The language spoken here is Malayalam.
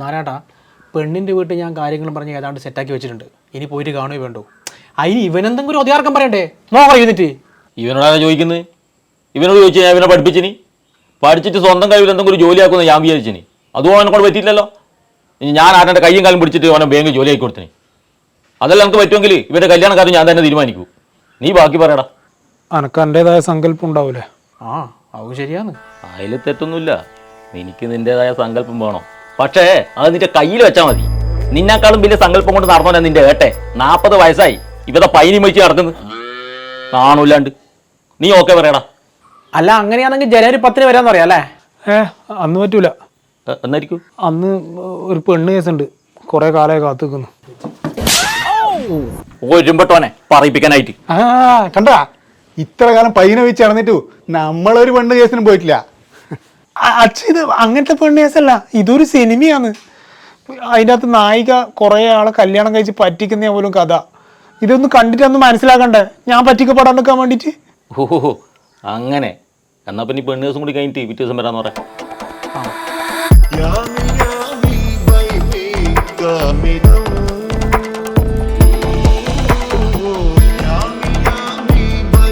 നാരാട്ടാ പെണ്ണിൻ്റെ വീട്ടിൽ ഞാൻ കാര്യങ്ങളും പറഞ്ഞ് ഏതാണ്ട് സെറ്റാക്കി വെച്ചിട്ടുണ്ട്. ഇനി പോയിട്ട് കാണുകയോ വേണ്ടോ? അതിന് ഇവനെന്തെങ്കിലും ഒരു ഒതിയാർക്കം പറയണ്ടേ? നോക്കിയിട്ട് ഇവനോടാണ് ചോദിക്കുന്നത്. ഇവനോട് ചോദിച്ചു ഞാൻ ഇവനെ പഠിപ്പിച്ചിനി, പഠിച്ചിട്ട് സ്വന്തം കഴിവിൽ എന്തെങ്കിലും ഒരു ജോലിയാക്കുമെന്ന് ഞാൻ വിചാരിച്ചിനി. അതും അവനെ കൊണ്ട് പറ്റിയില്ലല്ലോ. ഇനി ഞാൻ ആരുടെ കയ്യും കാലം പിടിച്ചിട്ട് അവനെ ബാങ്ക് ജോലി ആക്കി കൊടുത്തിനി. അതെല്ലാം നമുക്ക് പറ്റുമെങ്കിൽ ഇവൻ്റെ കല്യാണ കാര്യം ഞാൻ തന്നെ തീരുമാനിക്കൂ. നീ ബാക്കി പറയടാ. അനക്ക് എൻ്റെതായ സങ്കല്പം ഉണ്ടാവൂലേ? ആ അത് ശരിയാന്ന്. അതിൽ തെറ്റൊന്നുമില്ല. എനിക്ക് നിൻ്റെതായ സങ്കല്പം വേണോ? പക്ഷേ അത് നിന്റെ കയ്യിൽ വെച്ചാൽ മതി. നിന്നെക്കാളും വലിയ സങ്കല്പം കൊണ്ട് നടന്നോനെ നിന്റെ ഏട്ടെ. 40 വയസ്സായി ഇവത്തെ പൈനി വെച്ച് നടക്കുന്നത് കാണൂല്ലാണ്ട്. നീ ഓക്കെ പറയടാ. അല്ല അങ്ങനെയാണെങ്കിൽ ജനുവരി 10 വരാന്ന് പറയാം അല്ലേ? അന്ന് പറ്റൂല. എന്നായിരിക്കും? അന്ന് ഒരു പെണ്ണ് കേസുണ്ട്, കുറെ കാലമായി കാത്തു നിൽക്കുന്നു. ഒരുമ്പട്ടോനെ പറയിപ്പിക്കാനായിട്ട്. കണ്ടാ, ഇത്ര കാലം പയ്യനെ വെച്ച് നടന്നിട്ടു നമ്മളൊരു പെണ്ണ് കേസിനും പോയിട്ടില്ല. അച്ഛൻ ഇത് അങ്ങനത്തെ പെണ്ണ് കേസല്ല, ഇതൊരു സിനിമയാണ്. അതിൻ്റെ അകത്ത് നായിക കുറേ ആളെ കല്യാണം കഴിച്ച് പറ്റിക്കുന്ന പോലും കഥ. ഇതൊന്ന് കണ്ടിട്ടൊന്ന് മനസ്സിലാക്കണ്ടേ ഞാൻ പറ്റിക്കപ്പെടാൻ നിൽക്കാൻ വേണ്ടിയിട്ട്? ഓഹോ അങ്ങനെ. എന്നാ പിന്നെ പെണ്ണ് ദിവസം കൂടി കഴിഞ്ഞിട്ട് പിറ്റേ ദിവസം വരാന്ന് പറയാം.